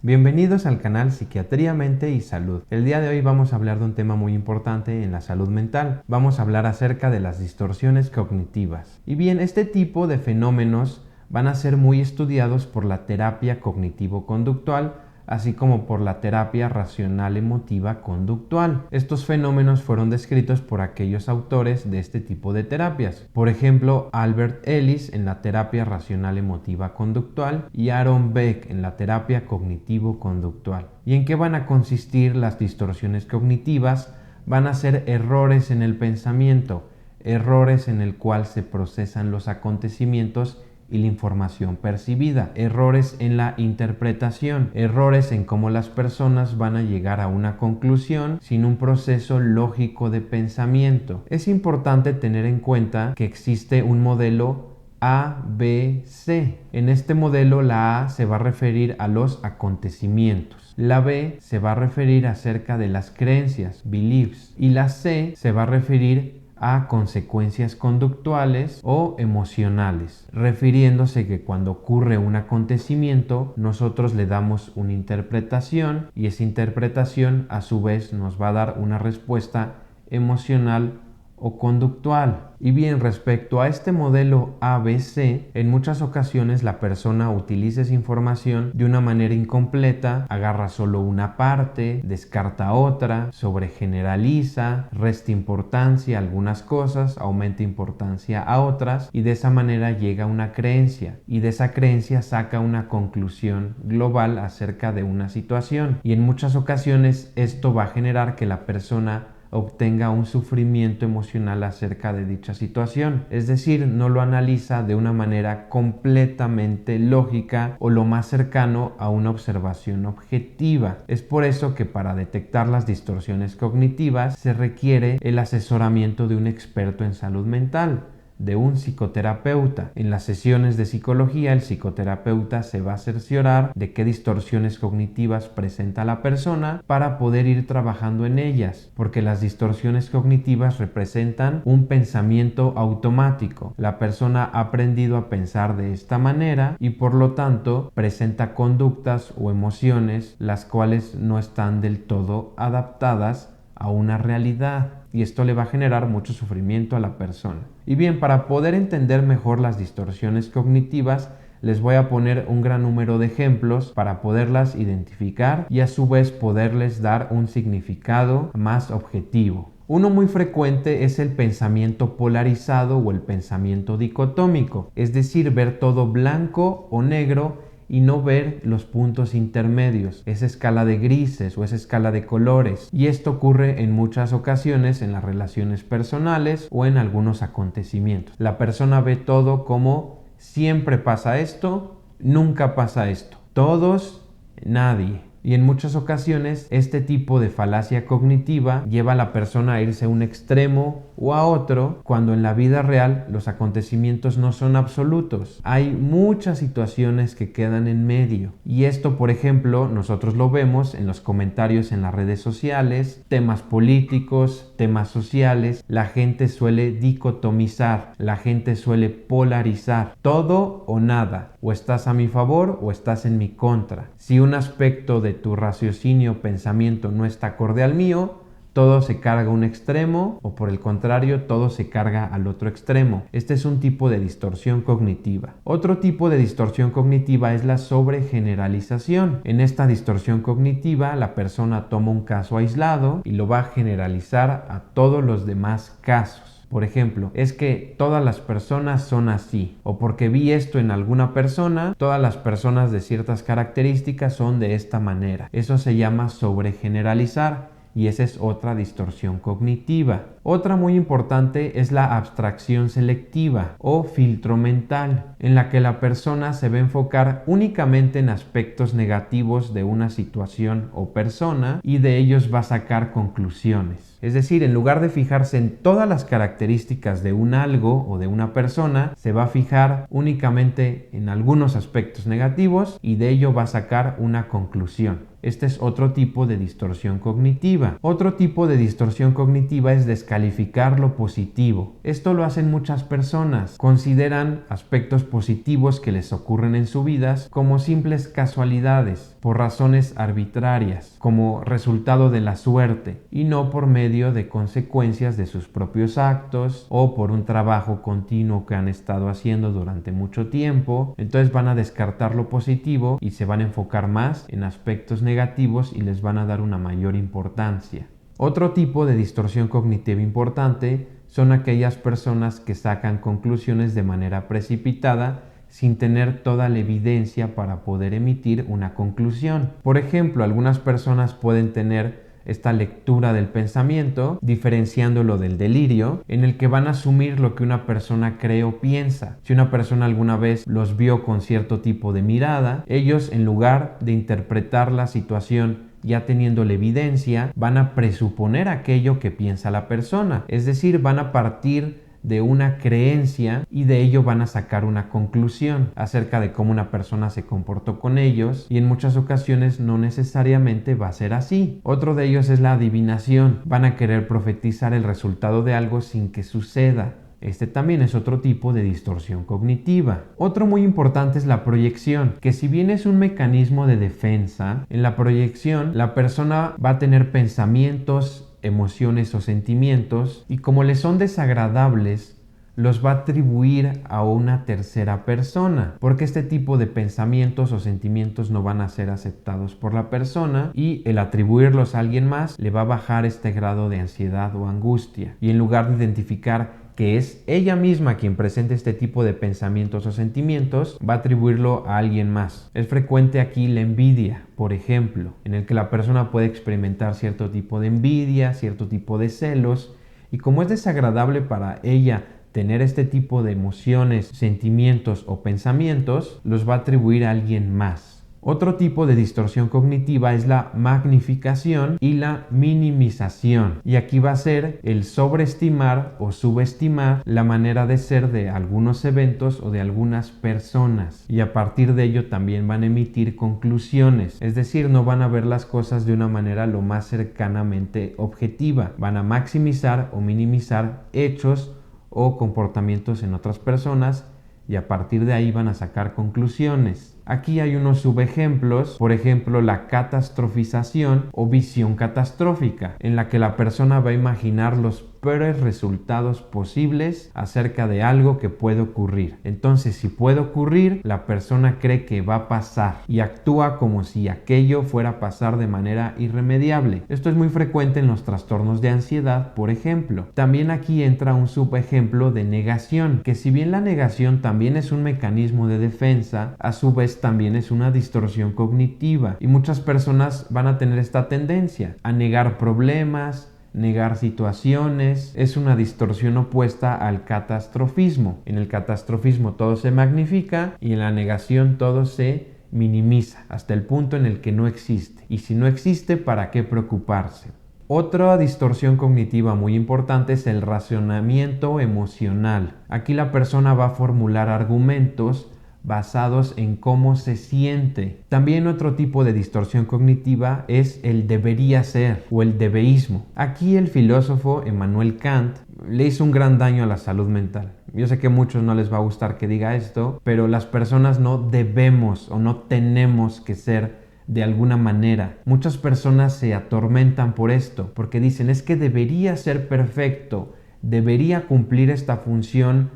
Bienvenidos al canal Psiquiatría, Mente y Salud. El día de hoy vamos a hablar de un tema muy importante en la salud mental. Vamos a hablar acerca de las distorsiones cognitivas. Y bien, este tipo de fenómenos van a ser muy estudiados por la terapia cognitivo-conductual, así como por la terapia racional emotiva conductual. Estos fenómenos fueron descritos por aquellos autores de este tipo de terapias. Por ejemplo, Albert Ellis en la terapia racional emotiva conductual y Aaron Beck en la terapia cognitivo conductual. ¿Y en qué van a consistir las distorsiones cognitivas? Van a ser errores en el pensamiento, errores en el cual se procesan los acontecimientos y la información percibida, errores en la interpretación, errores en cómo las personas van a llegar a una conclusión sin un proceso lógico de pensamiento. Es importante tener en cuenta que existe un modelo A, B, C. En este modelo la A se va a referir a los acontecimientos, la B se va a referir acerca de las creencias, beliefs, y la C se va a referir a consecuencias conductuales o emocionales, refiriéndose que cuando ocurre un acontecimiento nosotros le damos una interpretación y esa interpretación a su vez nos va a dar una respuesta emocional o conductual. Y bien, respecto a este modelo ABC, en muchas ocasiones la persona utiliza esa información de una manera incompleta, agarra solo una parte, descarta otra, sobregeneraliza, resta importancia a algunas cosas, aumenta importancia a otras y de esa manera llega a una creencia y de esa creencia saca una conclusión global acerca de una situación y en muchas ocasiones esto va a generar que la persona obtenga un sufrimiento emocional acerca de dicha situación, es decir, no lo analiza de una manera completamente lógica o lo más cercano a una observación objetiva. Es por eso que para detectar las distorsiones cognitivas se requiere el asesoramiento de un experto en salud mental, de un psicoterapeuta. En las sesiones de psicología, el psicoterapeuta se va a cerciorar de qué distorsiones cognitivas presenta la persona para poder ir trabajando en ellas, porque las distorsiones cognitivas representan un pensamiento automático. La persona ha aprendido a pensar de esta manera y por lo tanto presenta conductas o emociones las cuales no están del todo adaptadas a una realidad y esto le va a generar mucho sufrimiento a la persona. Y bien, para poder entender mejor las distorsiones cognitivas, les voy a poner un gran número de ejemplos para poderlas identificar y a su vez poderles dar un significado más objetivo. Uno muy frecuente es el pensamiento polarizado o el pensamiento dicotómico, es decir, ver todo blanco o negro y no ver los puntos intermedios, esa escala de grises o esa escala de colores. Y esto ocurre en muchas ocasiones en las relaciones personales o en algunos acontecimientos. La persona ve todo como siempre pasa esto, nunca pasa esto, todos, nadie. Y en muchas ocasiones este tipo de falacia cognitiva lleva a la persona a irse a un extremo o a otro, cuando en la vida real los acontecimientos no son absolutos. Hay muchas situaciones que quedan en medio. Y esto, por ejemplo, nosotros lo vemos en los comentarios en las redes sociales, temas políticos, temas sociales. La gente suele dicotomizar, la gente suele polarizar. Todo o nada. O estás a mi favor o estás en mi contra. Si un aspecto de tu raciocinio o pensamiento no está acorde al mío, todo se carga a un extremo o por el contrario, todo se carga al otro extremo. Este es un tipo de distorsión cognitiva. Otro tipo de distorsión cognitiva es la sobregeneralización. En esta distorsión cognitiva, la persona toma un caso aislado y lo va a generalizar a todos los demás casos. Por ejemplo, es que todas las personas son así, o porque vi esto en alguna persona, todas las personas de ciertas características son de esta manera. Eso se llama sobregeneralizar. Y esa es otra distorsión cognitiva. Otra muy importante es la abstracción selectiva o filtro mental, en la que la persona se va a enfocar únicamente en aspectos negativos de una situación o persona y de ellos va a sacar conclusiones. Es decir, en lugar de fijarse en todas las características de un algo o de una persona, se va a fijar únicamente en algunos aspectos negativos y de ello va a sacar una conclusión. Este es otro tipo de distorsión cognitiva. Otro tipo de distorsión cognitiva es descalificación descalificar lo positivo. Esto lo hacen muchas personas. Consideran aspectos positivos que les ocurren en su vida como simples casualidades, por razones arbitrarias, como resultado de la suerte, y no por medio de consecuencias de sus propios actos o por un trabajo continuo que han estado haciendo durante mucho tiempo. Entonces van a descartar lo positivo y se van a enfocar más en aspectos negativos y les van a dar una mayor importancia. Otro tipo de distorsión cognitiva importante son aquellas personas que sacan conclusiones de manera precipitada sin tener toda la evidencia para poder emitir una conclusión. Por ejemplo, algunas personas pueden tener esta lectura del pensamiento, diferenciándolo del delirio, en el que van a asumir lo que una persona cree o piensa. Si una persona alguna vez los vio con cierto tipo de mirada, ellos, en lugar de interpretar la situación ya teniendo la evidencia, van a presuponer aquello que piensa la persona. Es decir, van a partir de una creencia y de ello van a sacar una conclusión acerca de cómo una persona se comportó con ellos, y en muchas ocasiones no necesariamente va a ser así. Otro de ellos es la adivinación. Van a querer profetizar el resultado de algo sin que suceda. Este también es otro tipo de distorsión cognitiva. Otro muy importante es la proyección, que si bien es un mecanismo de defensa, en la proyección la persona va a tener pensamientos, emociones o sentimientos, y como les son desagradables, los va a atribuir a una tercera persona, porque este tipo de pensamientos o sentimientos no van a ser aceptados por la persona, y el atribuirlos a alguien más le va a bajar este grado de ansiedad o angustia, y en lugar de identificar que es ella misma quien presenta este tipo de pensamientos o sentimientos, va a atribuirlo a alguien más. Es frecuente aquí la envidia, por ejemplo, en el que la persona puede experimentar cierto tipo de envidia, cierto tipo de celos, y como es desagradable para ella tener este tipo de emociones, sentimientos o pensamientos, los va a atribuir a alguien más. Otro tipo de distorsión cognitiva es la magnificación y la minimización. Y aquí va a ser el sobreestimar o subestimar la manera de ser de algunos eventos o de algunas personas. Y a partir de ello también van a emitir conclusiones. Es decir, no van a ver las cosas de una manera lo más cercanamente objetiva. Van a maximizar o minimizar hechos o comportamientos en otras personas, y a partir de ahí van a sacar conclusiones. Aquí hay unos subejemplos, por ejemplo, la catastrofización o visión catastrófica, en la que la persona va a imaginar los peores resultados posibles acerca de algo que puede ocurrir. Entonces, si puede ocurrir, la persona cree que va a pasar y actúa como si aquello fuera a pasar de manera irremediable. Esto es muy frecuente en los trastornos de ansiedad, por ejemplo. También aquí entra un subejemplo de negación, que si bien la negación también es un mecanismo de defensa, a su vez también es una distorsión cognitiva, y muchas personas van a tener esta tendencia a negar problemas, negar situaciones. Es una distorsión opuesta al catastrofismo. En el catastrofismo todo se magnifica y en la negación todo se minimiza hasta el punto en el que no existe. Y si no existe, ¿para qué preocuparse? Otra distorsión cognitiva muy importante es el racionamiento emocional. Aquí la persona va a formular argumentos basados en cómo se siente. También otro tipo de distorsión cognitiva es el debería ser o el debeísmo. Aquí el filósofo Immanuel Kant le hizo un gran daño a la salud mental. Yo sé que a muchos no les va a gustar que diga esto, pero las personas no debemos o no tenemos que ser de alguna manera. Muchas personas se atormentan por esto, porque dicen es que debería ser perfecto, debería cumplir esta función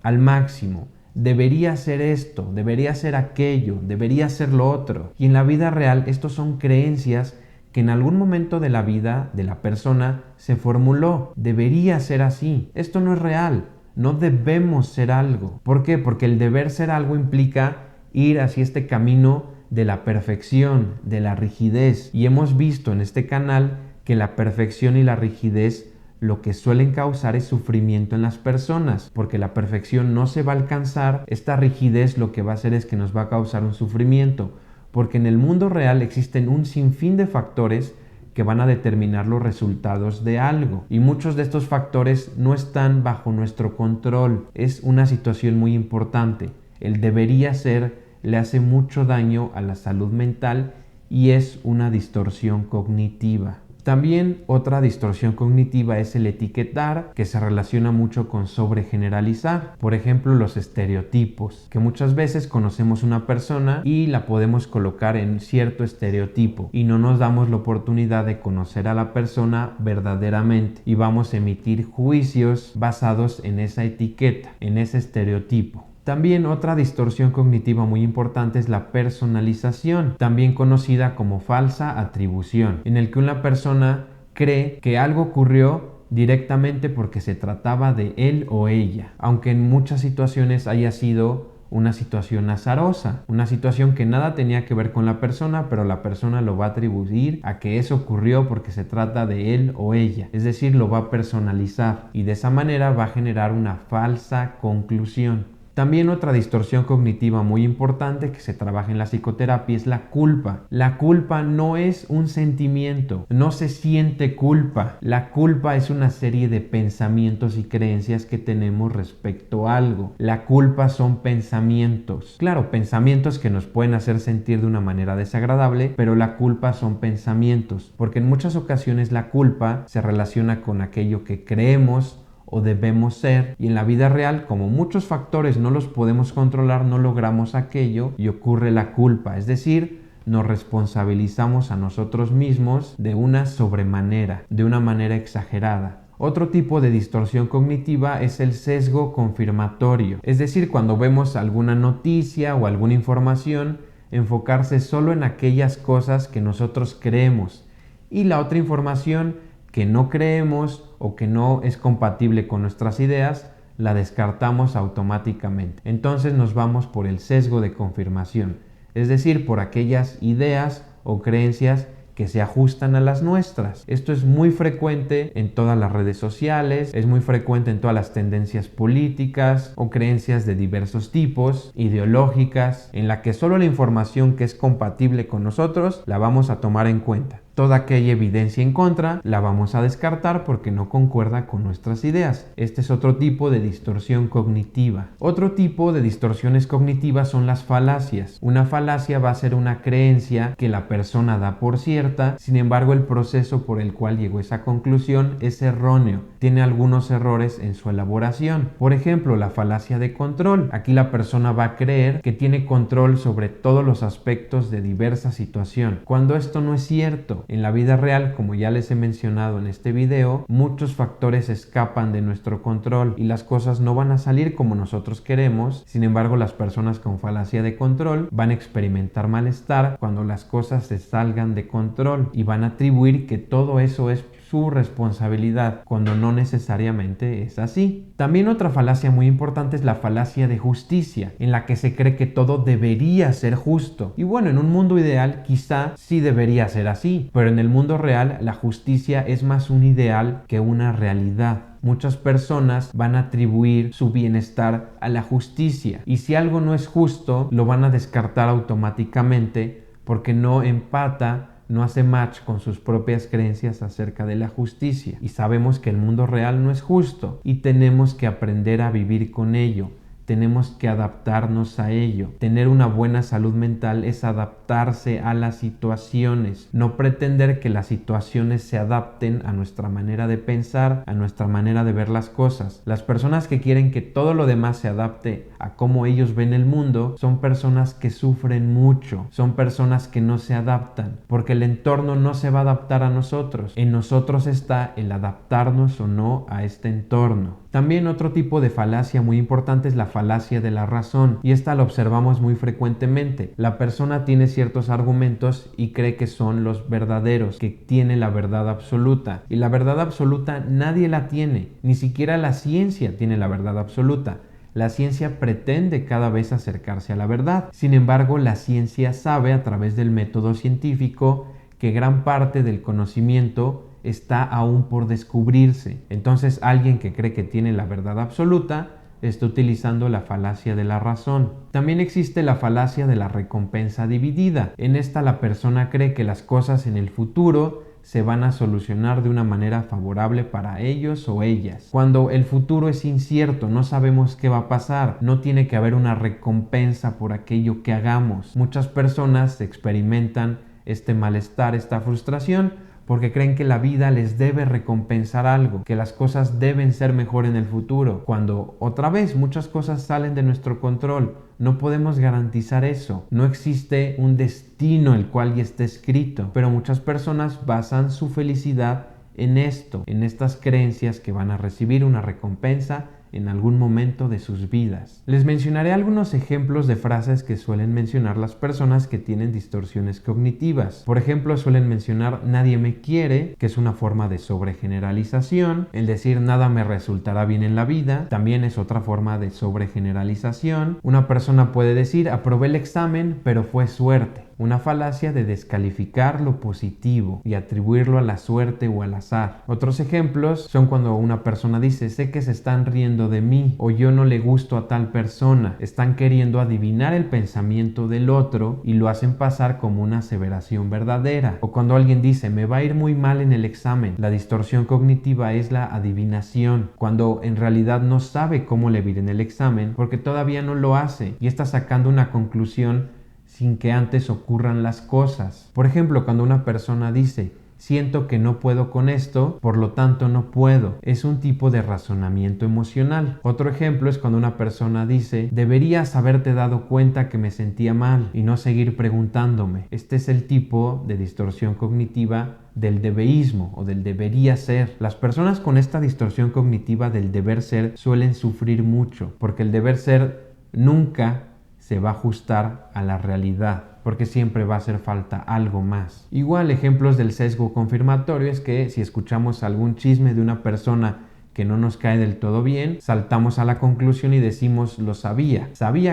al máximo, debería hacer esto, debería hacer aquello, debería hacer lo otro. Y en la vida real estos son creencias que en algún momento de la vida de la persona se formuló. Debería ser así. Esto no es real. No debemos ser algo. ¿Por qué? Porque el deber ser algo implica ir hacia este camino de la perfección, de la rigidez. Y hemos visto en este canal que la perfección y la rigidez lo que suelen causar es sufrimiento en las personas, porque la perfección no se va a alcanzar. Esta rigidez lo que va a hacer es que nos va a causar un sufrimiento, porque en el mundo real existen un sinfín de factores que van a determinar los resultados de algo, y muchos de estos factores no están bajo nuestro control. Es una situación muy importante. El debería ser le hace mucho daño a la salud mental y es una distorsión cognitiva. También otra distorsión cognitiva es el etiquetar, que se relaciona mucho con sobregeneralizar. Por ejemplo, los estereotipos, que muchas veces conocemos una persona y la podemos colocar en cierto estereotipo y no nos damos la oportunidad de conocer a la persona verdaderamente y vamos a emitir juicios basados en esa etiqueta, en ese estereotipo. También otra distorsión cognitiva muy importante es la personalización, también conocida como falsa atribución, en el que una persona cree que algo ocurrió directamente porque se trataba de él o ella, aunque en muchas situaciones haya sido una situación azarosa, una situación que nada tenía que ver con la persona, pero la persona lo va a atribuir a que eso ocurrió porque se trata de él o ella, es decir, lo va a personalizar y de esa manera va a generar una falsa conclusión. También otra distorsión cognitiva muy importante que se trabaja en la psicoterapia es la culpa. La culpa no es un sentimiento, no se siente culpa. La culpa es una serie de pensamientos y creencias que tenemos respecto a algo. La culpa son pensamientos. Claro, pensamientos que nos pueden hacer sentir de una manera desagradable, pero la culpa son pensamientos, porque en muchas ocasiones la culpa se relaciona con aquello que creemos o debemos ser, y en la vida real, como muchos factores no los podemos controlar, no logramos aquello y ocurre la culpa, es decir, nos responsabilizamos a nosotros mismos de una sobremanera, de una manera exagerada. Otro tipo de distorsión cognitiva es el sesgo confirmatorio, es decir, cuando vemos alguna noticia o alguna información, enfocarse solo en aquellas cosas que nosotros creemos y la otra información que no creemos o que no es compatible con nuestras ideas, la descartamos automáticamente. Entonces nos vamos por el sesgo de confirmación, es decir, por aquellas ideas o creencias que se ajustan a las nuestras. Esto es muy frecuente en todas las redes sociales, es muy frecuente en todas las tendencias políticas o creencias de diversos tipos, ideológicas, en la que solo la información que es compatible con nosotros la vamos a tomar en cuenta. Toda aquella evidencia en contra la vamos a descartar porque no concuerda con nuestras ideas. Este es otro tipo de distorsión cognitiva. Otro tipo de distorsiones cognitivas son las falacias. Una falacia va a ser una creencia que la persona da por cierta, sin embargo el proceso por el cual llegó a esa conclusión es erróneo. Tiene algunos errores en su elaboración. Por ejemplo, la falacia de control. Aquí la persona va a creer que tiene control sobre todos los aspectos de diversa situación, cuando esto no es cierto. En la vida real, como ya les he mencionado en este video, muchos factores escapan de nuestro control y las cosas no van a salir como nosotros queremos. Sin embargo, las personas con falacia de control van a experimentar malestar cuando las cosas se salgan de control y van a atribuir que todo eso es su responsabilidad, cuando no necesariamente es así. También otra falacia muy importante es la falacia de justicia, en la que se cree que todo debería ser justo. Y bueno, en un mundo ideal quizá sí debería ser así, pero en el mundo real la justicia es más un ideal que una realidad. Muchas personas van a atribuir su bienestar a la justicia, y si algo no es justo, lo van a descartar automáticamente porque no empata, no hace match con sus propias creencias acerca de la justicia. Y sabemos que el mundo real no es justo y tenemos que aprender a vivir con ello. Tenemos que adaptarnos a ello. Tener una buena salud mental es adaptarse a las situaciones, no pretender que las situaciones se adapten a nuestra manera de pensar, a nuestra manera de ver las cosas. Las personas que quieren que todo lo demás se adapte a cómo ellos ven el mundo son personas que sufren mucho, son personas que no se adaptan, porque el entorno no se va a adaptar a nosotros. En nosotros está el adaptarnos o no a este entorno. También otro tipo de falacia muy importante es la falacia de la razón, y esta la observamos muy frecuentemente. La persona tiene ciertos argumentos y cree que son los verdaderos, que tiene la verdad absoluta, y la verdad absoluta nadie la tiene, ni siquiera la ciencia tiene la verdad absoluta. La ciencia pretende cada vez acercarse a la verdad. Sin embargo, la ciencia sabe a través del método científico que gran parte del conocimiento está aún por descubrirse. Entonces, alguien que cree que tiene la verdad absoluta está utilizando la falacia de la razón. También existe la falacia de la recompensa dividida. En esta la persona cree que las cosas en el futuro se van a solucionar de una manera favorable para ellos o ellas. Cuando el futuro es incierto, no sabemos qué va a pasar, no tiene que haber una recompensa por aquello que hagamos. Muchas personas experimentan este malestar, esta frustración, porque creen que la vida les debe recompensar algo, que las cosas deben ser mejor en el futuro, cuando otra vez muchas cosas salen de nuestro control. No podemos garantizar eso. No existe un destino el cual ya esté escrito, pero muchas personas basan su felicidad en esto, en estas creencias que van a recibir una recompensa en algún momento de sus vidas. Les mencionaré algunos ejemplos de frases que suelen mencionar las personas que tienen distorsiones cognitivas. Por ejemplo, suelen mencionar nadie me quiere, que es una forma de sobregeneralización. El decir nada me resultará bien en la vida también es otra forma de sobregeneralización. Una persona puede decir aprobé el examen, pero fue suerte. Una falacia de descalificar lo positivo y atribuirlo a la suerte o al azar. Otros ejemplos son cuando una persona dice sé que se están riendo de mí o yo no le gusto a tal persona. Están queriendo adivinar el pensamiento del otro y lo hacen pasar como una aseveración verdadera. O cuando alguien dice me va a ir muy mal en el examen. La distorsión cognitiva es la adivinación, cuando en realidad no sabe cómo le va a ir en el examen porque todavía no lo hace y está sacando una conclusión sin que antes ocurran las cosas. Por ejemplo, cuando una persona dice siento que no puedo con esto, por lo tanto no puedo. Es un tipo de razonamiento emocional. Otro ejemplo es cuando una persona dice deberías haberte dado cuenta que me sentía mal y no seguir preguntándome. Este es el tipo de distorsión cognitiva del debeísmo o del debería ser. Las personas con esta distorsión cognitiva del deber ser suelen sufrir mucho porque el deber ser nunca se va a ajustar a la realidad, porque siempre va a hacer falta algo más. Igual, ejemplos del sesgo confirmatorio es que si escuchamos algún chisme de una persona que no nos cae del todo bien, saltamos a la conclusión y decimos lo sabía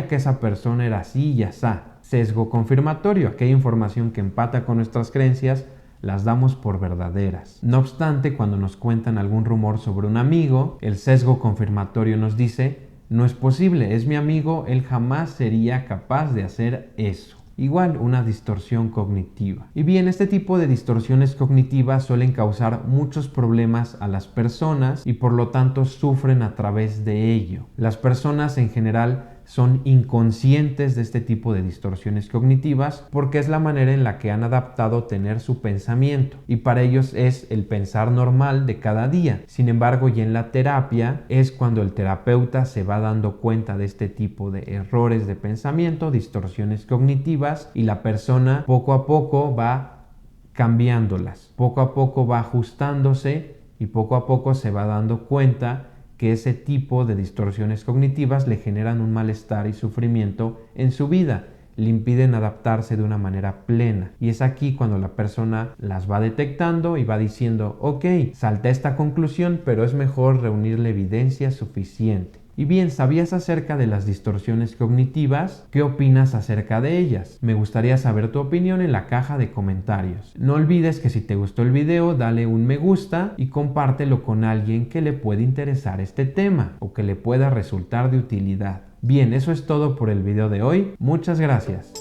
que esa persona era así y asá. Sesgo confirmatorio, aquella información que empata con nuestras creencias las damos por verdaderas. No obstante, cuando nos cuentan algún rumor sobre un amigo, el sesgo confirmatorio nos dice no es posible, es mi amigo, él jamás sería capaz de hacer eso. Igual, una distorsión cognitiva. Y bien, este tipo de distorsiones cognitivas suelen causar muchos problemas a las personas y por lo tanto sufren a través de ello. Las personas en general son inconscientes de este tipo de distorsiones cognitivas porque es la manera en la que han adaptado tener su pensamiento y para ellos es el pensar normal de cada día. Sin embargo, ya en la terapia es cuando el terapeuta se va dando cuenta de este tipo de errores de pensamiento, distorsiones cognitivas, y la persona poco a poco va cambiándolas, poco a poco va ajustándose y poco a poco se va dando cuenta que ese tipo de distorsiones cognitivas le generan un malestar y sufrimiento en su vida, le impiden adaptarse de una manera plena. Y es aquí cuando la persona las va detectando y va diciendo, ok, salté a esta conclusión, pero es mejor reunir la evidencia suficiente. Y bien, ¿sabías acerca de las distorsiones cognitivas? ¿Qué opinas acerca de ellas? Me gustaría saber tu opinión en la caja de comentarios. No olvides que si te gustó el video, dale un me gusta y compártelo con alguien que le pueda interesar este tema o que le pueda resultar de utilidad. Bien, eso es todo por el video de hoy. Muchas gracias.